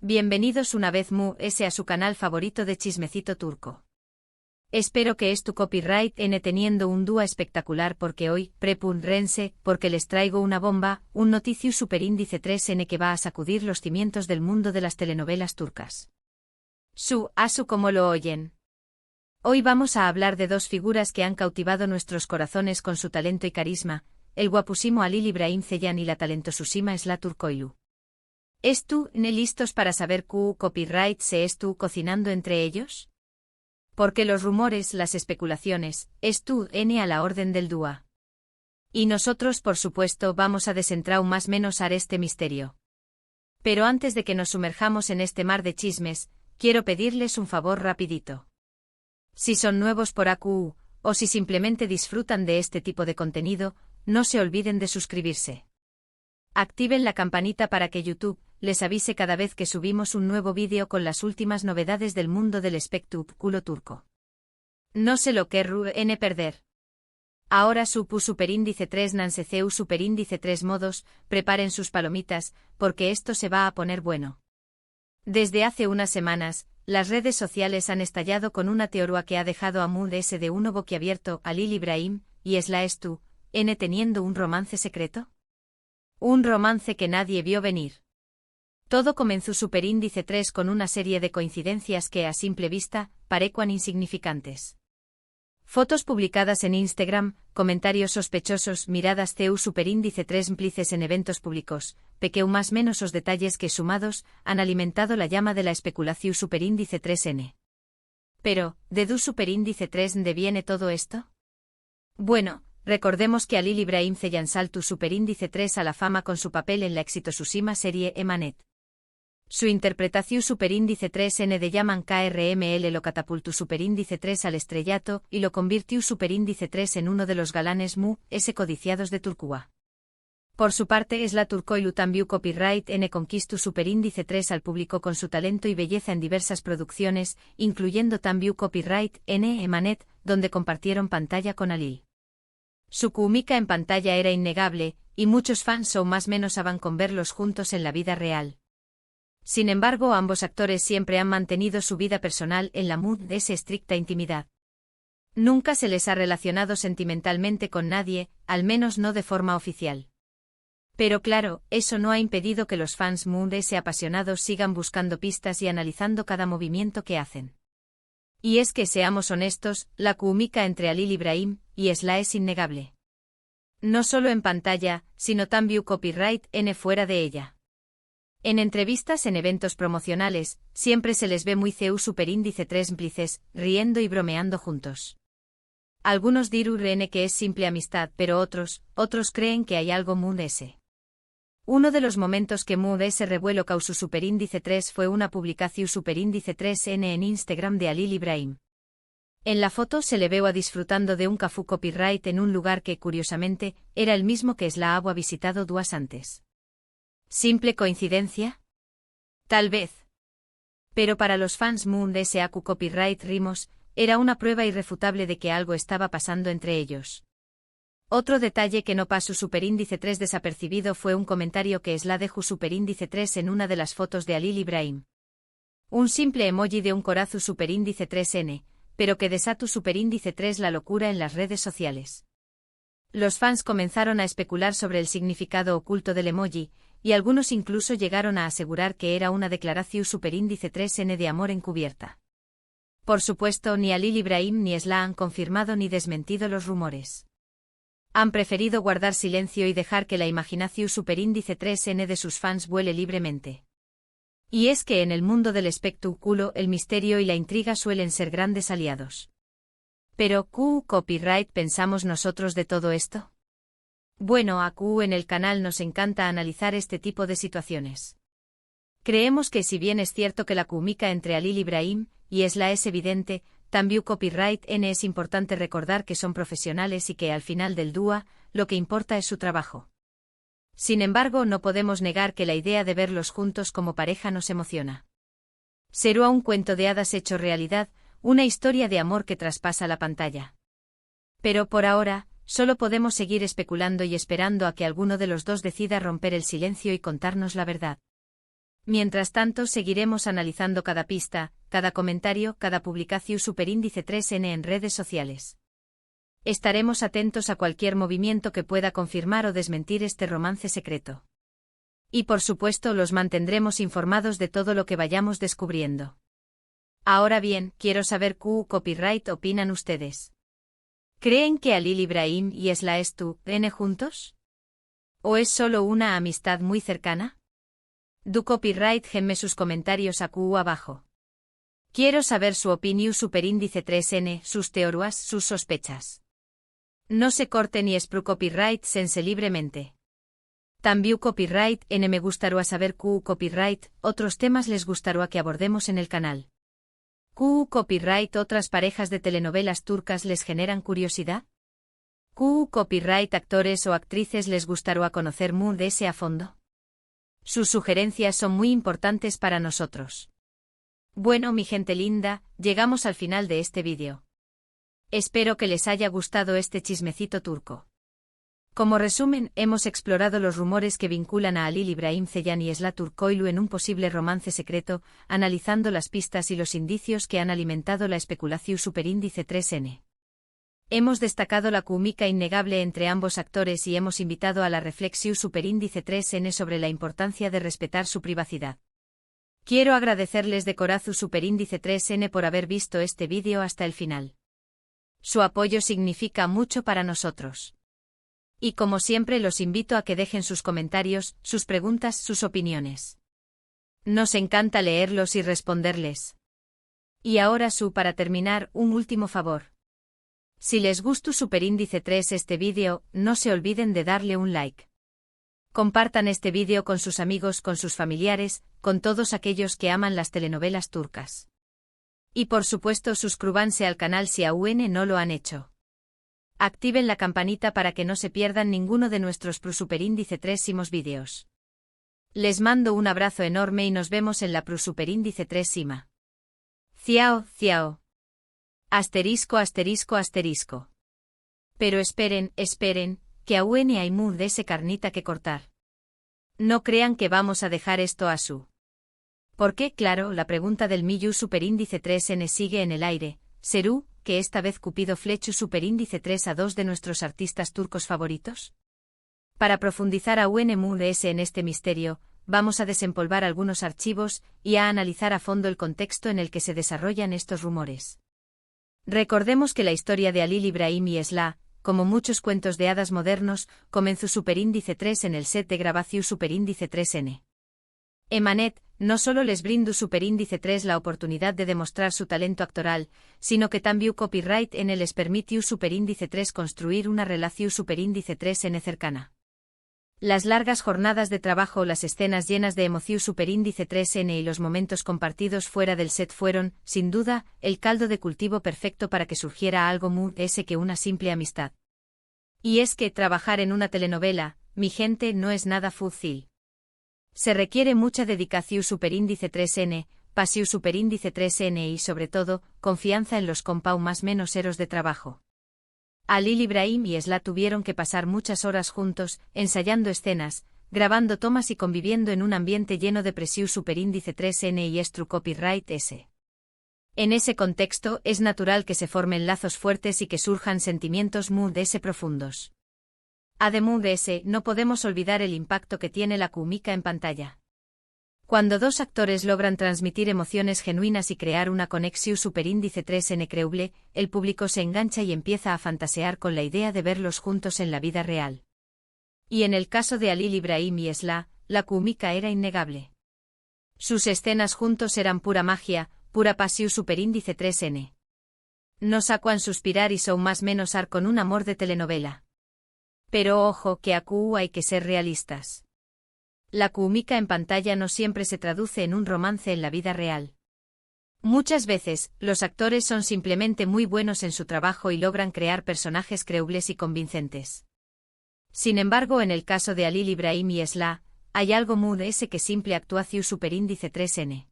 Bienvenidos una vez a su canal favorito de chismecito turco. Espero que es tu copyright N teniendo un dúo espectacular porque hoy, prepúrense, porque les traigo una bomba, un noticiu superíndice 3N que va a sacudir los cimientos del mundo de las telenovelas turcas. Asu como lo oyen. Hoy vamos a hablar de dos figuras que han cautivado nuestros corazones con su talento y carisma, el guapusimo Halil İbrahim Ceylan y la talentosísima Esra Turkoğlu. ¿Listos para saber copyright se estu cocinando entre ellos? Porque los rumores, las especulaciones, a la orden del dúo. Y nosotros por supuesto vamos a desentrar más menos a este misterio. Pero antes de que nos sumerjamos en este mar de chismes, quiero pedirles un favor rapidito. Si son nuevos por AQ, o si simplemente disfrutan de este tipo de contenido, no se olviden de suscribirse. Activen la campanita para que YouTube les avise cada vez que subimos un nuevo vídeo con las últimas novedades del mundo del espectáculo turco. No se lo querrán perder. Ahora superíndice 3 Nanseceu superíndice 3 modos, preparen sus palomitas, porque esto se va a poner bueno. Desde hace unas semanas, las redes sociales han estallado con una teoría que ha dejado a de uno boquiabierto a Halil İbrahim y Esra teniendo un romance secreto. Un romance que nadie vio venir. Todo comenzó superíndice 3 con una serie de coincidencias que a simple vista parecían insignificantes. Fotos publicadas en Instagram, comentarios sospechosos, miradas superíndice 3 implices en eventos públicos, pequeño más menos os detalles que sumados han alimentado la llama de la especulación superíndice 3N. Pero, ¿de superíndice 3 de viene todo esto? Bueno, recordemos que Halil İbrahim Ceylan saltó superíndice 3 a la fama con su papel en la exitosísima serie Emanet. Su interpretación superíndice 3N de llaman KRML lo catapultó superíndice 3 al estrellato y lo convirtió superíndice 3 en uno de los galanes codiciados de Turquía. Por su parte Esra Turkoğlu también copyright N conquistó superíndice 3 al público con su talento y belleza en diversas producciones, incluyendo también copyright N Emanet, donde compartieron pantalla con Halil. Su química en pantalla era innegable, y muchos fans o más menos van con verlos juntos en la vida real. Sin embargo, ambos actores siempre han mantenido su vida personal en la de esa estricta intimidad. Nunca se les ha relacionado sentimentalmente con nadie, al menos no de forma oficial. Pero claro, eso no ha impedido que los fans ese apasionados sigan buscando pistas y analizando cada movimiento que hacen. Y es que seamos honestos, la química entre Halil İbrahim y Esra es innegable. No solo en pantalla, sino también copyright N fuera de ella. En entrevistas en eventos promocionales, siempre se les ve muy superíndice 3 implices, riendo y bromeando juntos. Algunos dirán que es simple amistad, pero otros creen que hay algo ese. Uno de los momentos que ese revuelo causó superíndice 3 fue una publicación superíndice 3N en Instagram de Halil İbrahim. En la foto se le veo disfrutando de un café copyright en un lugar que, curiosamente, era el mismo que Esra había visitado días antes. ¿Simple coincidencia? Tal vez. Pero para los fans de AQ copyright rimos, era una prueba irrefutable de que algo estaba pasando entre ellos. Otro detalle que no pasó superíndice 3 desapercibido fue un comentario que Esra dejó superíndice 3 en una de las fotos de Halil İbrahim. Un simple emoji de un corazón superíndice 3N, pero que desató superíndice 3 la locura en las redes sociales. Los fans comenzaron a especular sobre el significado oculto del emoji, y algunos incluso llegaron a asegurar que era una declaración superíndice 3N de amor encubierta. Por supuesto, ni Halil İbrahim ni Esra han confirmado ni desmentido los rumores. Han preferido guardar silencio y dejar que la imaginación superíndice 3N de sus fans vuele libremente. Y es que en el mundo del espectáculo el misterio y la intriga suelen ser grandes aliados. Pero, ¿copyright pensamos nosotros de todo esto? Bueno, AQ en el canal nos encanta analizar este tipo de situaciones. Creemos que si bien es cierto que la química entre Halil İbrahim y Esra es evidente, también copyright N es importante recordar que son profesionales y que al final del dúo, lo que importa es su trabajo. Sin embargo, no podemos negar que la idea de verlos juntos como pareja nos emociona. Será un cuento de hadas hecho realidad, una historia de amor que traspasa la pantalla. Pero por ahora, solo podemos seguir especulando y esperando a que alguno de los dos decida romper el silencio y contarnos la verdad. Mientras tanto seguiremos analizando cada pista, cada comentario, cada publicación superíndice 3N en redes sociales. Estaremos atentos a cualquier movimiento que pueda confirmar o desmentir este romance secreto. Y por supuesto los mantendremos informados de todo lo que vayamos descubriendo. Ahora bien, quiero saber qué copyright opinan ustedes. ¿Creen que Halil Ibrahim y Slash 2N juntos? ¿O es solo una amistad muy cercana? Du copyright genme sus comentarios aquí abajo. Quiero saber su opinión superíndice 3N, sus teorías, sus sospechas. No se corte ni espru copyright sense libremente. También copyright N me gustaría saber qué copyright, otros temas les gustaría que abordemos en el canal. ¿Qué copyright otras parejas de telenovelas turcas les generan curiosidad? ¿Qué copyright actores o actrices les gustaría conocer muy de ese a fondo? Sus sugerencias son muy importantes para nosotros. Bueno, mi gente linda, llegamos al final de este vídeo. Espero que les haya gustado este chismecito turco. Como resumen, hemos explorado los rumores que vinculan a Halil Ibrahim Ceylan y Slash Turkoğlu en un posible romance secreto, analizando las pistas y los indicios que han alimentado la especulación superíndice 3N. Hemos destacado la química innegable entre ambos actores y hemos invitado a la reflexión superíndice 3N sobre la importancia de respetar su privacidad. Quiero agradecerles de corazón superíndice 3N por haber visto este vídeo hasta el final. Su apoyo significa mucho para nosotros. Y como siempre los invito a que dejen sus comentarios, sus preguntas, sus opiniones. Nos encanta leerlos y responderles. Y ahora para terminar, un último favor. Si les gustó superíndice 3 este vídeo, no se olviden de darle un like. Compartan este vídeo con sus amigos, con sus familiares, con todos aquellos que aman las telenovelas turcas. Y por supuesto suscríbanse al canal si aún no lo han hecho. Activen la campanita para que no se pierdan ninguno de nuestros superíndice 3 vídeos. Les mando un abrazo enorme y nos vemos en la superíndice 3 Sima. Ciao, ciao. Asterisco, asterisco, asterisco. Pero esperen, que aún hay muy de ese carnita que cortar. No crean que vamos a dejar esto a su. ¿Por qué? Claro, la pregunta del Millu superíndice 3N sigue en el aire. ¿Serú, que esta vez Cupido flechu superíndice 3 a 2 de nuestros artistas turcos favoritos? Para profundizar aún en este misterio, vamos a desempolvar algunos archivos y a analizar a fondo el contexto en el que se desarrollan estos rumores. Recordemos que la historia de Halil Ibrahim y Slash, como muchos cuentos de hadas modernos, comenzó superíndice 3 en el set de grabación superíndice 3N. Emanet, no solo les brindó superíndice 3 la oportunidad de demostrar su talento actoral, sino que también copyright N les permitió superíndice 3 construir una relación superíndice 3N cercana. Las largas jornadas de trabajo, las escenas llenas de emoción superíndice 3N y los momentos compartidos fuera del set fueron, sin duda, el caldo de cultivo perfecto para que surgiera algo más que una simple amistad. Y es que trabajar en una telenovela, mi gente, no es nada fácil. Se requiere mucha dedicación superíndice 3N, pasión superíndice 3N y sobre todo, confianza en los más menos eros de trabajo. Halil Ibrahim y Slash tuvieron que pasar muchas horas juntos, ensayando escenas, grabando tomas y conviviendo en un ambiente lleno de presión superíndice 3N y estru copyright S. En ese contexto es natural que se formen lazos fuertes y que surjan sentimientos muy profundos. Además de ese, no podemos olvidar el impacto que tiene la química en pantalla. Cuando dos actores logran transmitir emociones genuinas y crear una conexión superíndice 3N creíble, el público se engancha y empieza a fantasear con la idea de verlos juntos en la vida real. Y en el caso de Halil Ibrahim y Slash, la química era innegable. Sus escenas juntos eran pura magia, pura pasión superíndice 3N. No sacuan suspirar y son más menos ar con un amor de telenovela. Pero ojo que aquí hay que ser realistas. La química en pantalla no siempre se traduce en un romance en la vida real. Muchas veces, los actores son simplemente muy buenos en su trabajo y logran crear personajes creíbles y convincentes. Sin embargo, en el caso de Halil Ibrahim y Slash, hay algo muy de ese que simple actuación superíndice 3N.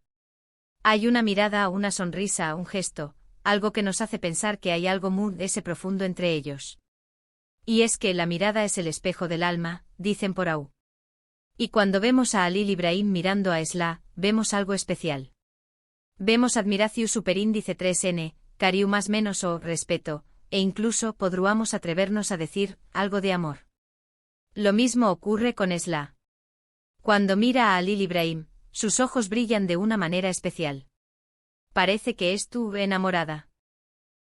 Hay una mirada, una sonrisa, un gesto, algo que nos hace pensar que hay algo muy de ese profundo entre ellos. Y es que la mirada es el espejo del alma, dicen por ahí. Y cuando vemos a Halil Ibrahim mirando a Esla, vemos algo especial. Vemos admiración superíndice 3n, cariu más menos o respeto, e incluso podríamos atrevernos a decir algo de amor. Lo mismo ocurre con Esla. Cuando mira a Halil Ibrahim, sus ojos brillan de una manera especial. Parece que es tu enamorada.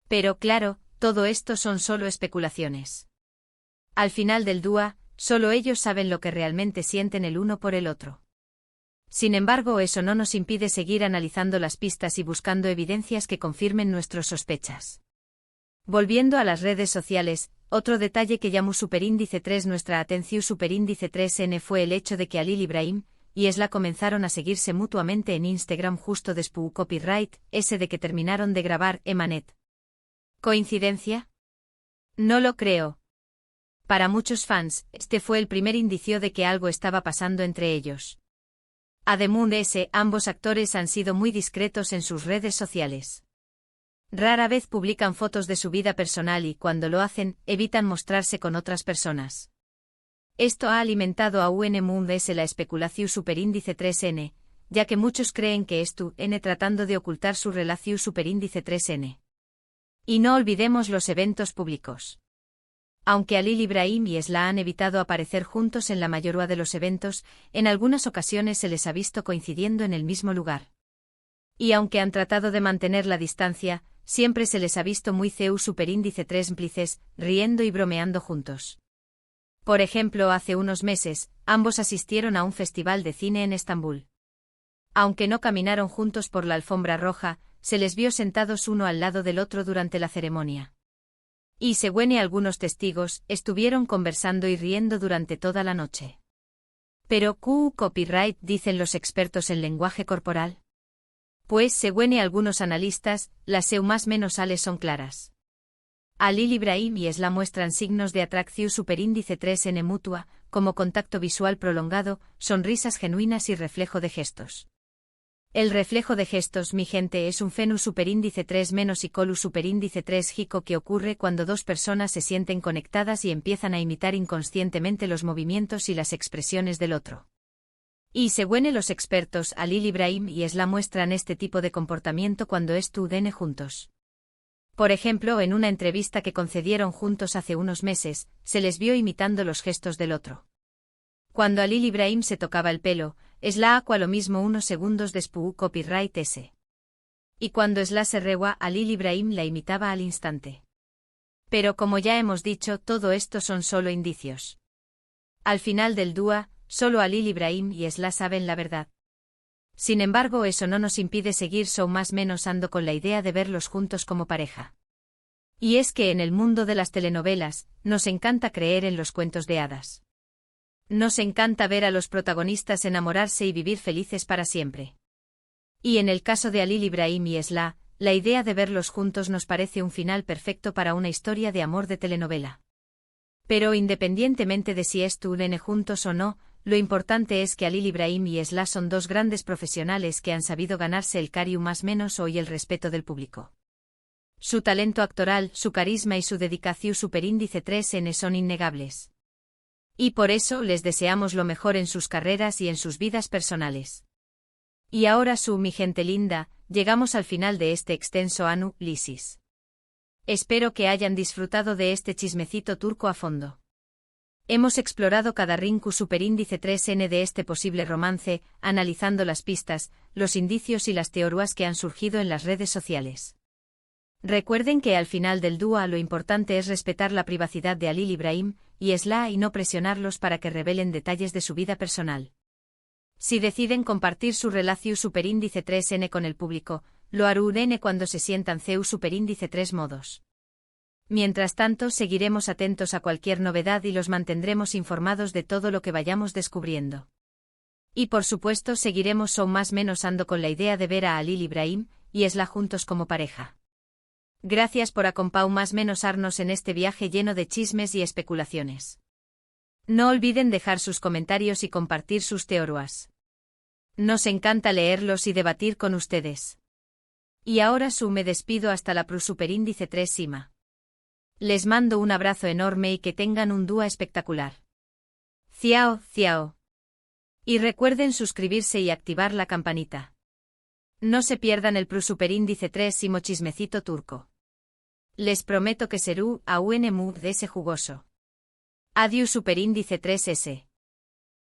Pero claro, todo esto son solo especulaciones. Al final del dúa, solo ellos saben lo que realmente sienten el uno por el otro. Sin embargo, eso no nos impide seguir analizando las pistas y buscando evidencias que confirmen nuestras sospechas. Volviendo a las redes sociales, otro detalle que llamó superíndice 3 nuestra atención superíndice 3n fue el hecho de que Halil Ibrahim y Esla comenzaron a seguirse mutuamente en Instagram justo después copyright ese de que terminaron de grabar Emanet. ¿Coincidencia? No lo creo. Para muchos fans, este fue el primer indicio de que algo estaba pasando entre ellos. Además de ese, ambos actores han sido muy discretos en sus redes sociales. Rara vez publican fotos de su vida personal y cuando lo hacen, evitan mostrarse con otras personas. Esto ha alimentado a UNMUNDS la especulación superíndice 3n, ya que muchos creen que es tu N tratando de ocultar su relación superíndice 3n. Y no olvidemos los eventos públicos. Aunque Halil Ibrahim y Esla han evitado aparecer juntos en la mayoría de los eventos, en algunas ocasiones se les ha visto coincidiendo en el mismo lugar. Y aunque han tratado de mantener la distancia, siempre se les ha visto muy superíndice 3 cómplices, riendo y bromeando juntos. Por ejemplo, hace unos meses, ambos asistieron a un festival de cine en Estambul. Aunque no caminaron juntos por la alfombra roja, se les vio sentados uno al lado del otro durante la ceremonia. Y según algunos testigos, estuvieron conversando y riendo durante toda la noche. Pero, ¿qué copyright dicen los expertos en lenguaje corporal? Pues, según algunos analistas, las más menos ales son claras. Halil Ibrahim y Esla muestran signos de atracción superíndice 3n mutua, como contacto visual prolongado, sonrisas genuinas y reflejo de gestos. El reflejo de gestos, mi gente, es un fenus superíndice 3 menos y colus superíndice 3 jico que ocurre cuando dos personas se sienten conectadas y empiezan a imitar inconscientemente los movimientos y las expresiones del otro. Y según los expertos, Halil Ibrahim y Esla muestran este tipo de comportamiento cuando estuvieron juntos. Por ejemplo, en una entrevista que concedieron juntos hace unos meses, se les vio imitando los gestos del otro. Cuando Halil Ibrahim se tocaba el pelo, Esla hacía lo mismo unos segundos después copyright ese. Y cuando Esla se reía, Halil Ibrahim la imitaba al instante. Pero como ya hemos dicho, todo esto son solo indicios. Al final del dúa, solo Halil Ibrahim y Esla saben la verdad. Sin embargo, eso no nos impide seguir más menos ando con la idea de verlos juntos como pareja. Y es que en el mundo de las telenovelas, nos encanta creer en los cuentos de hadas. Nos encanta ver a los protagonistas enamorarse y vivir felices para siempre. Y en el caso de Halil Ibrahim y Esla, la idea de verlos juntos nos parece un final perfecto para una historia de amor de telenovela. Pero independientemente de si estuvieron juntos o no, lo importante es que Halil Ibrahim y Esla son dos grandes profesionales que han sabido ganarse el cariño más menos hoy el respeto del público. Su talento actoral, su carisma y su dedicación superíndice 3n son innegables. Y por eso les deseamos lo mejor en sus carreras y en sus vidas personales. Y ahora mi gente linda, llegamos al final de este extenso análisis. Espero que hayan disfrutado de este chismecito turco a fondo. Hemos explorado cada rincón superíndice 3n de este posible romance, analizando las pistas, los indicios y las teorías que han surgido en las redes sociales. Recuerden que al final del dúa lo importante es respetar la privacidad de Halil Ibrahim y Esla y no presionarlos para que revelen detalles de su vida personal. Si deciden compartir su relación superíndice 3n con el público, lo harán cuando se sientan superíndice 3 modos. Mientras tanto, seguiremos atentos a cualquier novedad y los mantendremos informados de todo lo que vayamos descubriendo. Y por supuesto seguiremos más menos ando con la idea de ver a Halil Ibrahim y Esla juntos como pareja. Gracias por más menos arnos en este viaje lleno de chismes y especulaciones. No olviden dejar sus comentarios y compartir sus teorías. Nos encanta leerlos y debatir con ustedes. Y ahora me despido hasta la superíndice 3 cima. Les mando un abrazo enorme y que tengan un dúa espectacular. Ciao, ciao. Y recuerden suscribirse y activar la campanita. No se pierdan el Superíndice 3 chismecito turco. Les prometo que serú a un mood de ese jugoso. Adiós Superíndice 3S.